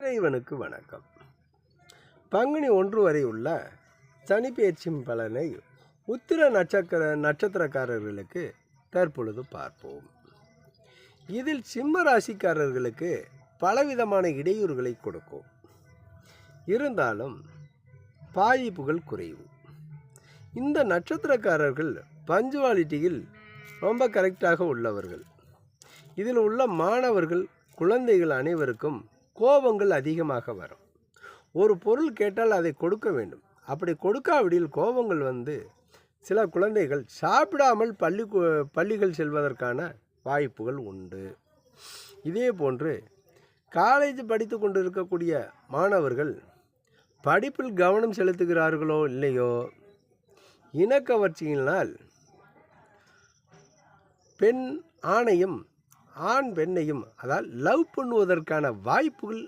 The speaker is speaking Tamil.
இறைவனுக்கு வணக்கம். பங்குனி 1 வரை உள்ள சனிப்பெயர்ச்சியின் பலனை உத்திர நட்சத்திரக்காரர்களுக்கு தற்பொழுது பார்ப்போம். இதில் சிம்ம ராசிக்காரர்களுக்கு பலவிதமான இடையூறுகளை கொடுக்கும். இருந்தாலும் பாதிப்புகள் குறைவு. இந்த நட்சத்திரக்காரர்கள் பஞ்சுவாலிட்டியில் ரொம்ப கரெக்டாக உள்ளவர்கள். இதில் உள்ள மாணவர்கள், குழந்தைகள் அனைவருக்கும் கோபங்கள் அதிகமாக வரும். ஒரு பொருள் கேட்டால் அதை கொடுக்க வேண்டும். அப்படி கொடுக்காவிடில் கோபங்கள் வந்து சில குழந்தைகள் சாப்பிடாமல் பள்ளிகள் செல்வதற்கான வாய்ப்புகள் உண்டு. இதே போன்று காலேஜ் படித்து கொண்டு இருக்கக்கூடிய மாணவர்கள் படிப்பில் கவனம் செலுத்துகிறார்களோ இல்லையோ, இனக்கவர்ச்சியினால் பெண் ஆணையும் ஆண் பெண்ணையும் அதாவது லவ் பண்ணுவதற்கான வாய்ப்புகள்